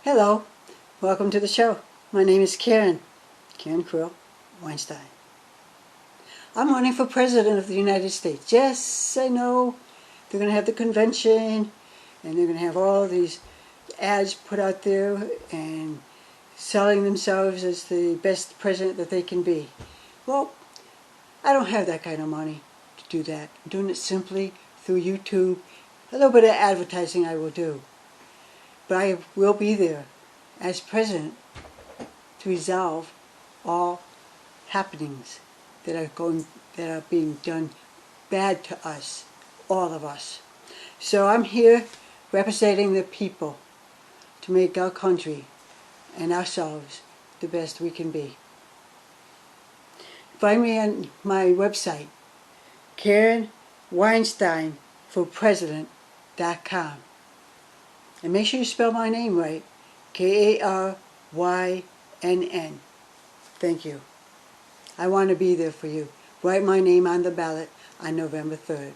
Hello, welcome to the show. My name is Karen Krill Weinstein. I'm running for President of the United States. Yes, I know they're going to have the convention and they're going to have all these ads put out there and selling themselves as the best president that they can be. Well, I don't have that kind of money to do that. I'm doing it simply through YouTube. A little bit of advertising I will do. But I will be there as president to resolve all happenings that are being done bad to us, all of us. So I'm here representing the people to make our country and ourselves the best we can be. Find me on my website, KarenWeinsteinForPresident.com. And make sure you spell my name right, Karynnen. Thank you. I want to be there for you. Write my name on the ballot on November 3rd.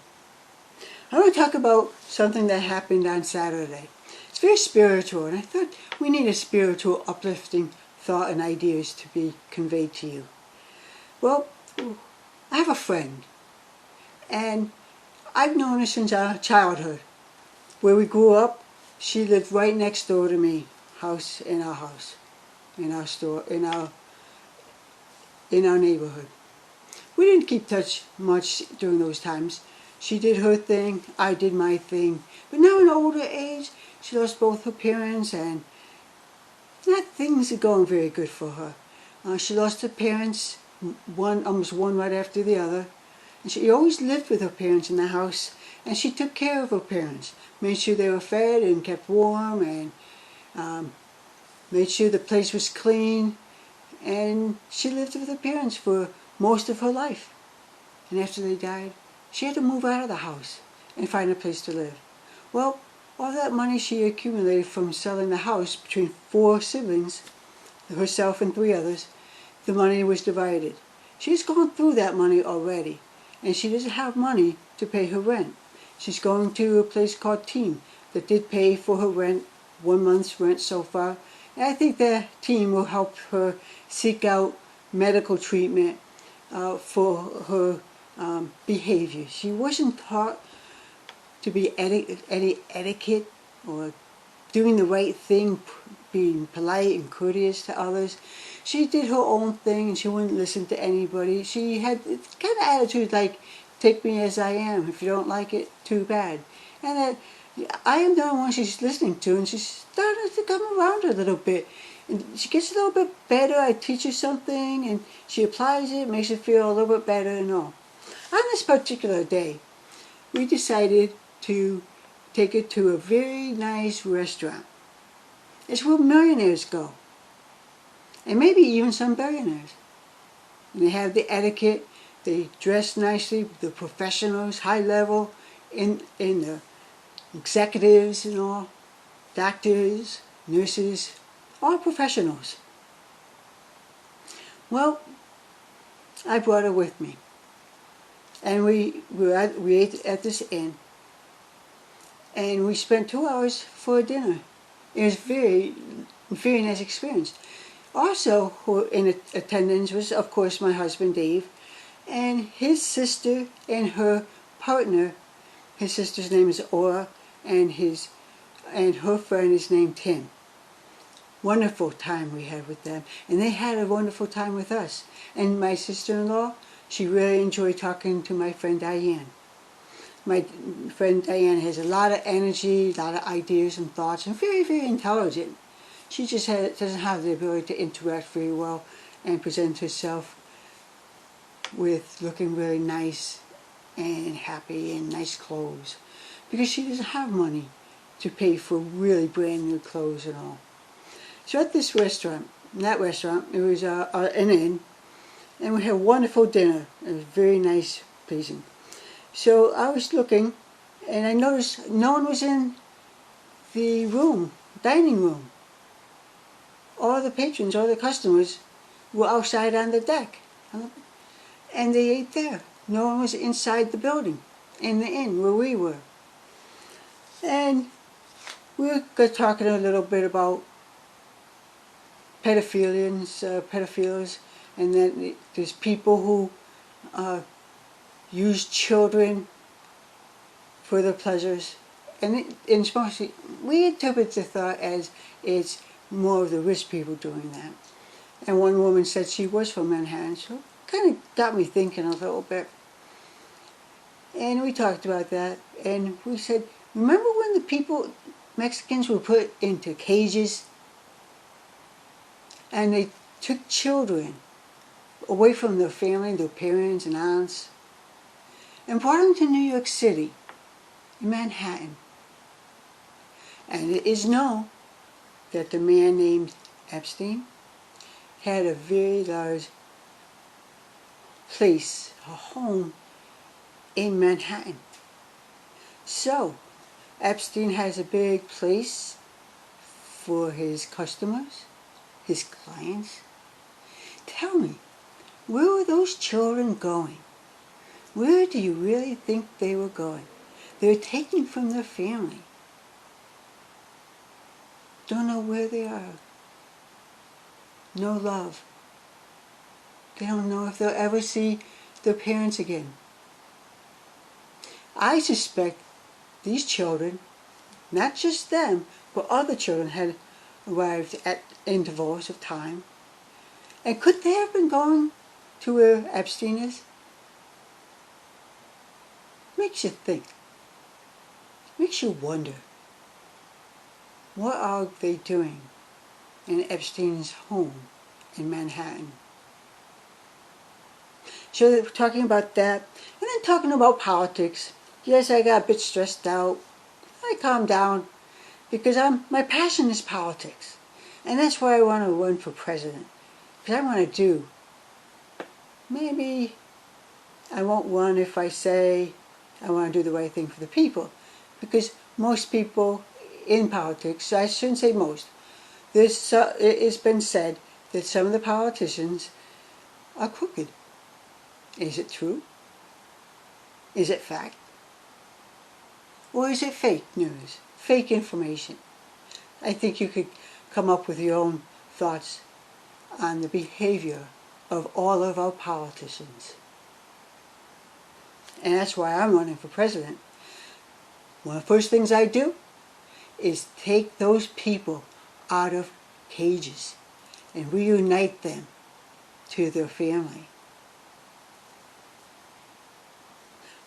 I want to talk about something that happened on Saturday. It's very spiritual, and I thought we need a spiritual, uplifting thought and ideas to be conveyed to you. Well, I have a friend, and I've known her since our childhood. Where we grew up, she lived right next door to me, in our neighborhood. We didn't keep touch much during those times. She did her thing, I did my thing. But now in older age, she lost both her parents, and things are going very good for her. She lost her parents, almost one right after the other. And she always lived with her parents in the house, and she took care of her parents. Made sure they were fed and kept warm, and made sure the place was clean. And she lived with her parents for most of her life. And after they died, she had to move out of the house and find a place to live. Well, all that money she accumulated from selling the house between 4 siblings, herself and 3 others, the money was divided. She's gone through that money already, and she doesn't have money to pay her rent. She's going to a place called Team that did pay for her rent, 1 month's rent so far. And I think that Team will help her seek out medical treatment for her behavior. She wasn't taught to be any etiquette or doing the right thing, being polite and courteous to others. She did her own thing and she wouldn't listen to anybody. She had kind of attitude like, take me as I am. If you don't like it, too bad. And I am the one she's listening to, and she's starting to come around a little bit. And she gets a little bit better. I teach her something, and she applies it, makes her feel a little bit better and all. On this particular day, we decided to take her to a very nice restaurant. It's where millionaires go, and maybe even some billionaires. And they have the etiquette. They dress nicely. The professionals, high level, in the executives and all, doctors, nurses, all professionals. Well, I brought her with me, and we ate at this inn, and we spent 2 hours for dinner. It was very nice experience. Also, in attendance was, of course, my husband Dave, and his sister and her partner. His sister's name is Aura, and her friend is named Tim. Wonderful time we had with them, and they had a wonderful time with us. And my sister-in-law, she really enjoyed talking to my friend Diane. My friend Diane has a lot of energy, a lot of ideas and thoughts, and very, very intelligent. She just doesn't have the ability to interact very well and present herself with looking really nice and happy and nice clothes, because she doesn't have money to pay for really brand new clothes and all. So at this restaurant, it was an inn, and we had a wonderful dinner. It was very nice, pleasing. So I was looking, and I noticed no one was in the dining room. All the patrons, all the customers were outside on the deck, and they ate there. No one was inside the building, in the inn where we were. And we were talking a little bit about pedophiles, and then there's people who use children for their pleasures. And mostly, we interpret the thought as it's more of the rich people doing that. And one woman said she was from Manhattan, so kind of got me thinking a little bit. And we talked about that, and we said, remember when the Mexicans were put into cages, and they took children away from their family, their parents and aunts, and brought them to New York City, in Manhattan. And it is known that the man named Epstein had a very large place, a home in Manhattan. So, Epstein has a big place for his customers, his clients. Tell me, where were those children going? Where do you really think they were going? They were taken from their family. Don't know where they are. No love. They don't know if they'll ever see their parents again. I suspect these children, not just them, but other children had arrived at intervals of time. And could they have been going to where Epstein is? Makes you think. Makes you wonder. What are they doing in Epstein's home in Manhattan? So they're talking about that, and then talking about politics. Yes, I got a bit stressed out. I calmed down because my passion is politics. And that's why I want to run for president. Because I want to do. Maybe I won't run if I say I want to do the right thing for the people. Because most people in politics, I shouldn't say most, it's been said that some of the politicians are crooked. Is it true? Is it fact? Or is it fake news? Fake information? I think you could come up with your own thoughts on the behavior of all of our politicians. And that's why I'm running for president. One of the first things I do is take those people out of cages and reunite them to their family.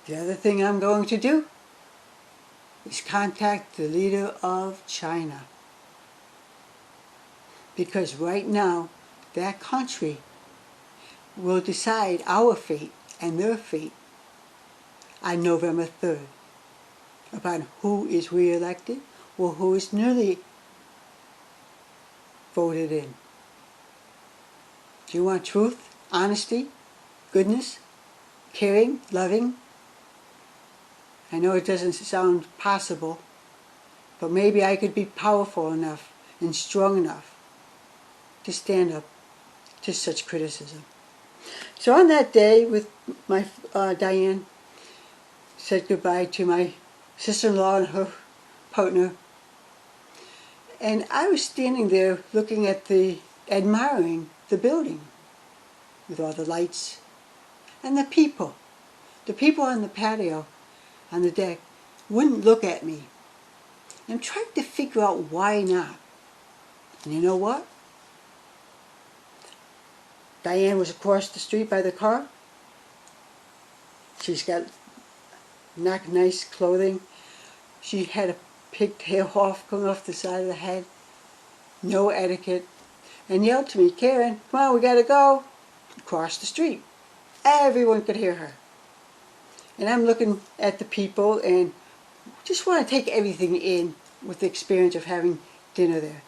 The other thing I'm going to do is contact the leader of China. Because right now, that country will decide our fate and their fate on November 3rd about who is re-elected or who is newly voted in. Do you want truth, honesty, goodness, caring, loving? I know it doesn't sound possible, but maybe I could be powerful enough and strong enough to stand up to such criticism. So on that day with my Diane, said goodbye to my sister-in-law and her partner, and I was standing there looking at admiring the building with all the lights and the people. The people on the patio, on the deck, wouldn't look at me. I'm trying to figure out why not. And you know what? Diane was across the street by the car. She's got not nice clothing. She had a pigtail coming off the side of the head. No etiquette. And yelled to me, Karen, come on, we gotta go. Across the street. Everyone could hear her. And I'm looking at the people and just want to take everything in with the experience of having dinner there.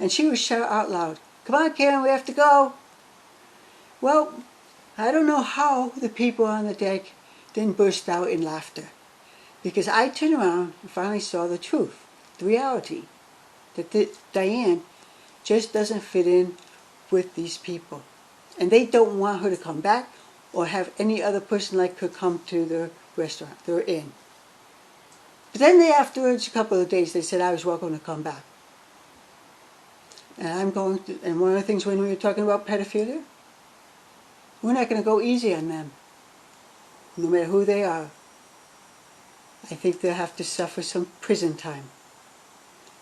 And she would shout out loud, come on, Karen, we have to go. Well, I don't know how the people on the deck didn't burst out in laughter. Because I turned around and finally saw the truth, the reality, that Diane just doesn't fit in with these people. And they don't want her to come back or have any other person like her come to the restaurant they're in. But then afterwards, a couple of days, they said I was welcome to come back. And and one of the things when we were talking about pedophilia, we're not going to go easy on them, no matter who they are. I think they'll have to suffer some prison time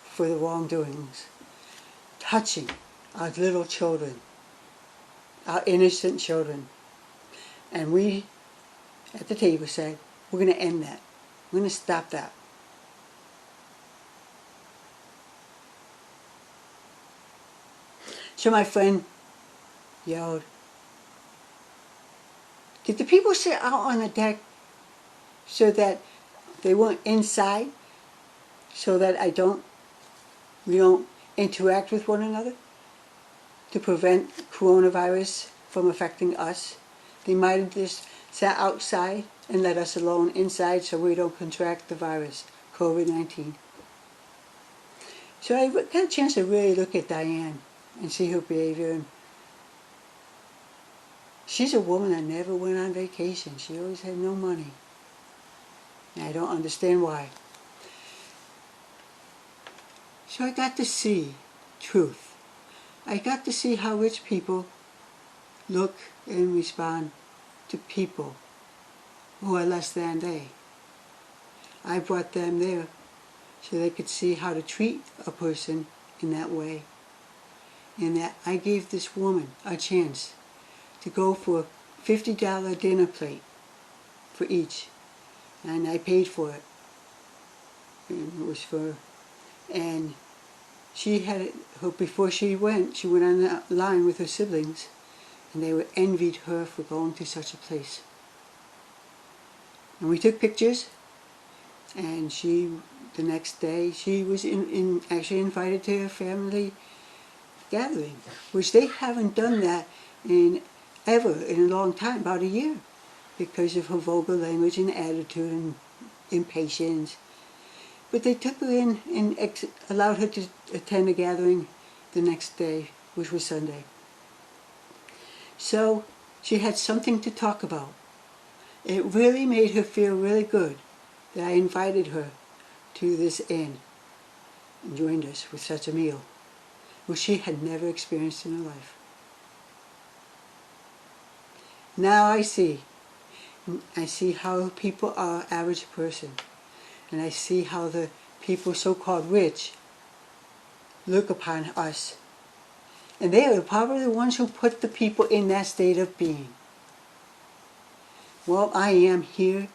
for the wrongdoings. Touching our little children, our innocent children. And we, at the table, said, we're going to end that. We're going to stop that. So my friend yelled, did the people sit out on the deck so that they weren't inside, so that we don't interact with one another to prevent coronavirus from affecting us? They might have just sat outside and let us alone inside so we don't contract the virus, COVID-19. So I got a chance to really look at Diane and see her behavior. And she's a woman that never went on vacation. She always had no money. And I don't understand why. So I got to see truth. I got to see how rich people look and respond to people who are less than they. I brought them there so they could see how to treat a person in that way. And that I gave this woman a chance to go for a $50 dinner plate for each. And I paid for it. And it was for, and she had it, before she went on the line with her siblings, and they were envied her for going to such a place. And we took pictures, and the next day, she was actually invited to a family gathering, which they haven't done that in a long time, about a year, because of her vulgar language and attitude and impatience. But they took her in and allowed her to attend a gathering the next day, which was Sunday. So she had something to talk about. It really made her feel really good that I invited her to this inn and joined us with such a meal, which she had never experienced in her life. Now I see how people are average person, and I see how the people so-called rich look upon us. And they are probably the ones who put the people in that state of being. Well, I am here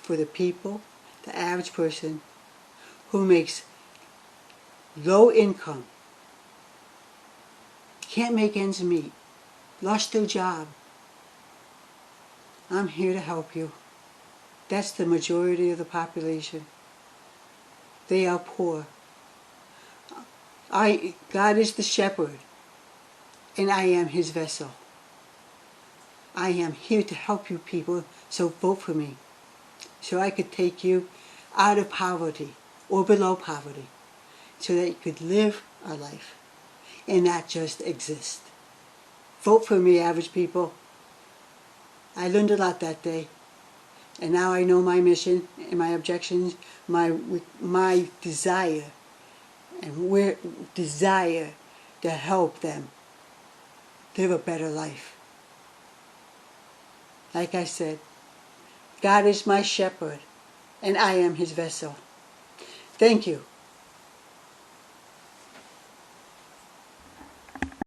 for the people, the average person, who makes low income, can't make ends meet, lost their job. I'm here to help you. That's the majority of the population. They are poor. God is the shepherd, and I am his vessel. I am here to help you people, so vote for me, so I could take you out of poverty or below poverty, so that you could live a life and not just exist. Vote for me, average people. I learned a lot that day, and now I know my mission and my objections, my desire, and desire to help them live a better life. Like I said, God is my shepherd, and I am his vessel. Thank you.